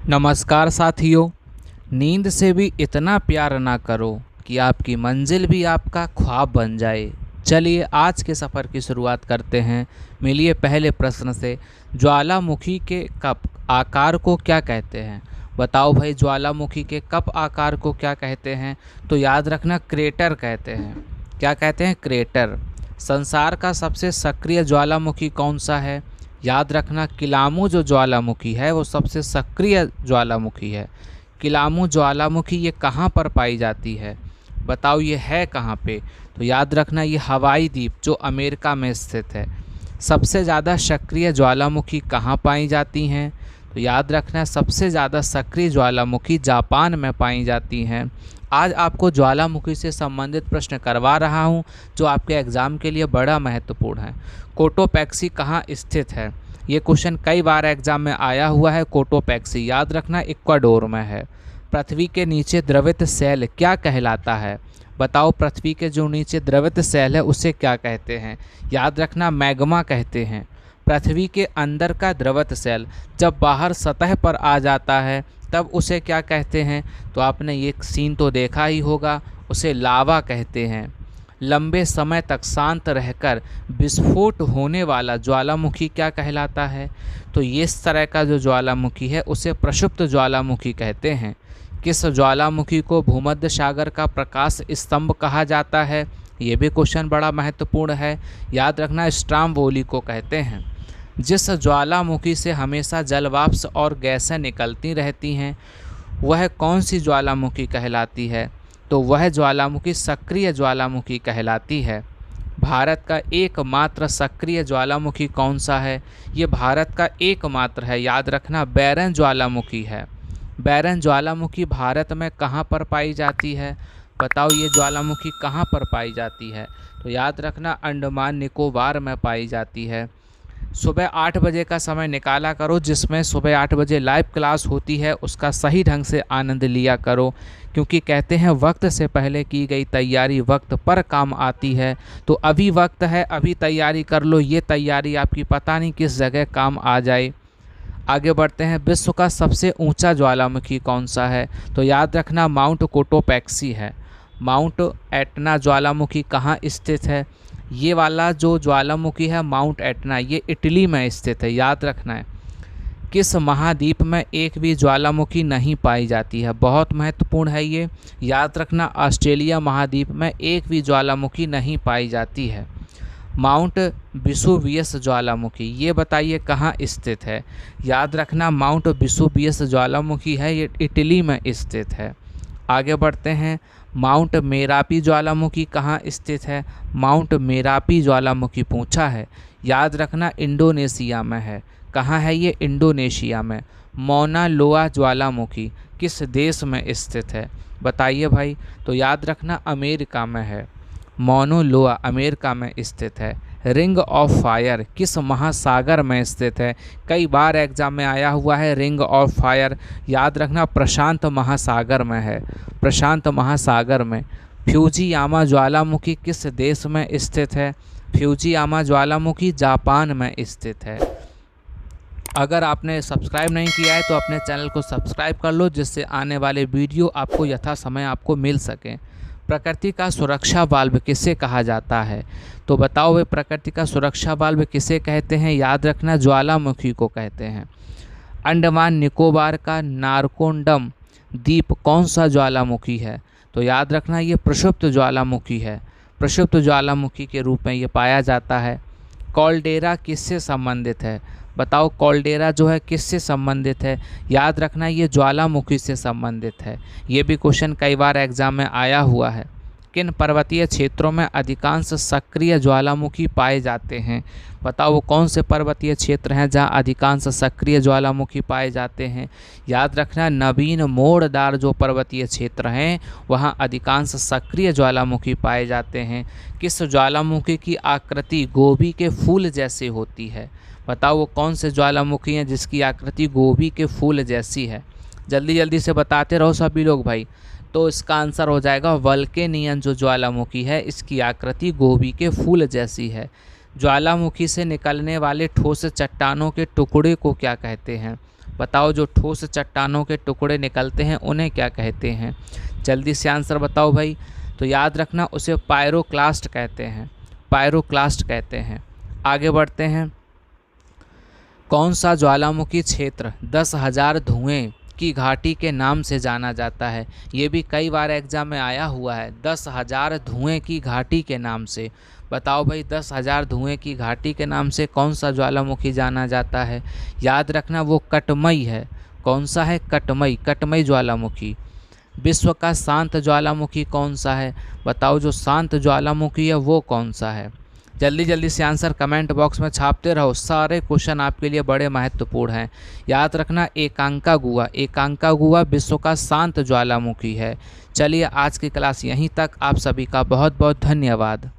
नमस्कार साथियों। नींद से भी इतना प्यार ना करो कि आपकी मंजिल भी आपका ख्वाब बन जाए। चलिए आज के सफ़र की शुरुआत करते हैं। मिलिए पहले प्रश्न से। ज्वालामुखी के कप आकार को क्या कहते हैं? बताओ भाई, ज्वालामुखी के कप आकार को क्या कहते हैं? तो याद रखना, क्रेटर कहते हैं। क्या कहते हैं? क्रेटर। संसार का सबसे सक्रिय ज्वालामुखी कौन सा है? याद रखना, किलामू जो ज्वालामुखी है वो सबसे सक्रिय ज्वालामुखी है। किलामू ज्वालामुखी ये कहाँ पर पाई जाती है? बताओ ये है कहाँ पे? तो याद रखना, ये हवाई द्वीप जो अमेरिका में स्थित है। सबसे ज़्यादा सक्रिय ज्वालामुखी कहाँ पाई जाती हैं? तो याद रखना, सबसे ज़्यादा सक्रिय ज्वालामुखी जापान में पाई जाती हैं। आज आपको ज्वालामुखी से संबंधित प्रश्न करवा रहा हूं जो आपके एग्ज़ाम के लिए बड़ा महत्वपूर्ण है। कोटोपैक्सी कहाँ स्थित है? ये क्वेश्चन कई बार एग्जाम में आया हुआ है। कोटोपैक्सी याद रखना, इक्वाडोर में है। पृथ्वी के नीचे द्रवित सेल क्या कहलाता है? बताओ, पृथ्वी के जो नीचे द्रवित सेल है उसे क्या कहते हैं? याद रखना, मैग्मा कहते हैं। पृथ्वी के अंदर का द्रवित सेल जब बाहर सतह पर आ जाता है तब उसे क्या कहते हैं? तो आपने ये सीन तो देखा ही होगा, उसे लावा कहते हैं। लंबे समय तक शांत रहकर विस्फोट होने वाला ज्वालामुखी क्या कहलाता है? तो ये इस तरह का जो ज्वालामुखी है उसे प्रक्षुब्ध ज्वालामुखी कहते हैं। किस ज्वालामुखी को भूमध्य सागर का प्रकाश स्तंभ कहा जाता है? ये भी क्वेश्चन बड़ा महत्वपूर्ण है। याद रखना, स्ट्रामबोली को कहते हैं। जिस ज्वालामुखी से हमेशा जलवाष्प और गैसें निकलती रहती हैं वह कौन सी ज्वालामुखी कहलाती है? तो वह ज्वालामुखी सक्रिय ज्वालामुखी कहलाती है। भारत का एकमात्र सक्रिय ज्वालामुखी कौन सा है? ये भारत का एकमात्र है। याद रखना, बैरन ज्वालामुखी है। बैरन ज्वालामुखी भारत में कहाँ पर पाई जाती है? बताओ, ये ज्वालामुखी कहाँ पर पाई जाती है? तो याद रखना, अंडमान निकोबार में पाई जाती है। सुबह 8 बजे का समय निकाला करो, जिसमें सुबह 8 बजे लाइव क्लास होती है, उसका सही ढंग से आनंद लिया करो। क्योंकि कहते हैं वक्त से पहले की गई तैयारी वक्त पर काम आती है। तो अभी वक्त है, अभी तैयारी कर लो। ये तैयारी आपकी पता नहीं किस जगह काम आ जाए। आगे बढ़ते हैं। विश्व का सबसे ऊंचा ज्वालामुखी कौन सा है? तो याद रखना, माउंट कोटोपैक्सी है। माउंट एटना ज्वालामुखी कहाँ स्थित है? ये वाला जो ज्वालामुखी है माउंट एटना, ये इटली में स्थित है। याद रखना है। किस महाद्वीप में एक भी ज्वालामुखी नहीं पाई जाती है? बहुत महत्वपूर्ण है ये। याद रखना, ऑस्ट्रेलिया महाद्वीप में एक भी ज्वालामुखी नहीं पाई जाती है। माउंट विसुवियस ज्वालामुखी, ये बताइए कहाँ स्थित है? याद रखना, माउंट विसुवियस ज्वालामुखी है, ये इटली में स्थित है। आगे बढ़ते हैं। माउंट मेरापी ज्वालामुखी कहाँ स्थित है? माउंट मेरापी ज्वालामुखी पूछा है। याद रखना, इंडोनेशिया में है। कहाँ है ये? इंडोनेशिया में। मौना लोआ ज्वालामुखी किस देश में स्थित है? बताइए भाई। तो याद रखना, अमेरिका में है। मौनो लोआ अमेरिका में स्थित है। रिंग ऑफ फायर किस महासागर में स्थित है? कई बार एग्जाम में आया हुआ है रिंग ऑफ फायर। याद रखना, प्रशांत महासागर में है। प्रशांत महासागर में। फ्यूजियामा ज्वालामुखी किस देश में स्थित है? फ्यूजियामा ज्वालामुखी जापान में स्थित है। अगर आपने सब्सक्राइब नहीं किया है तो अपने चैनल को सब्सक्राइब कर लो, जिससे आने वाले वीडियो आपको यथा समय आपको मिल सकें। प्रकृति का सुरक्षा वाल्व किसे कहा जाता है? तो बताओ वे प्रकृति का सुरक्षा वाल्व किसे कहते हैं? याद रखना, ज्वालामुखी को कहते हैं। अंडमान निकोबार का नारकोंडम द्वीप कौन सा ज्वालामुखी है? तो याद रखना, ये प्रक्षुब्ध ज्वालामुखी है। प्रक्षुब्ध ज्वालामुखी के रूप में ये पाया जाता है। कॉल्डेरा किससे संबंधित है? बताओ, कॉल्डेरा जो है किससे संबंधित है? याद रखना, ये ज्वालामुखी से संबंधित है। ये भी क्वेश्चन कई बार एग्जाम में आया हुआ है। किन पर्वतीय क्षेत्रों में अधिकांश सक्रिय ज्वालामुखी पाए जाते हैं? बताओ वो कौन से पर्वतीय क्षेत्र हैं जहां अधिकांश सक्रिय ज्वालामुखी पाए जाते हैं? याद रखना, नवीन मोड़दार जो पर्वतीय क्षेत्र हैं वहां अधिकांश सक्रिय ज्वालामुखी पाए जाते हैं। किस ज्वालामुखी की आकृति गोभी के फूल जैसे होती है? बताओ वो कौन से ज्वालामुखी हैं जिसकी आकृति गोभी के फूल जैसी है? जल्दी जल्दी से बताते रहो सभी लोग भाई। तो इसका आंसर हो जाएगा वल्केनियन जो ज्वालामुखी है, इसकी आकृति गोभी के फूल जैसी है। ज्वालामुखी से निकलने वाले ठोस चट्टानों के टुकड़े को क्या कहते हैं? बताओ जो ठोस चट्टानों के टुकड़े निकलते हैं उन्हें क्या कहते हैं? जल्दी से आंसर बताओ भाई। तो याद रखना उसे पायरोक्लास्ट कहते हैं, पायरोक्लास्ट कहते हैं। आगे बढ़ते हैं। कौन सा ज्वालामुखी क्षेत्र 10,000 धुएं की घाटी के नाम से जाना जाता है? ये भी कई बार एग्जाम में आया हुआ है, 10,000 धुएं की घाटी के नाम से। बताओ भाई 10,000 धुएं की घाटी के नाम से कौन सा ज्वालामुखी जाना जाता है? याद रखना वो कटमई है। कौन सा है? कटमई, कटमई ज्वालामुखी। विश्व का शांत ज्वालामुखी कौन सा है? बताओ जो शांत ज्वालामुखी है वो कौन सा है? जल्दी जल्दी से आंसर कमेंट बॉक्स में छापते रहो, सारे क्वेश्चन आपके लिए बड़े महत्वपूर्ण हैं। याद रखना एकांकागुआ, एकांकागुआ विश्व का शांत ज्वालामुखी है। चलिए आज की क्लास यहीं तक। आप सभी का बहुत बहुत धन्यवाद।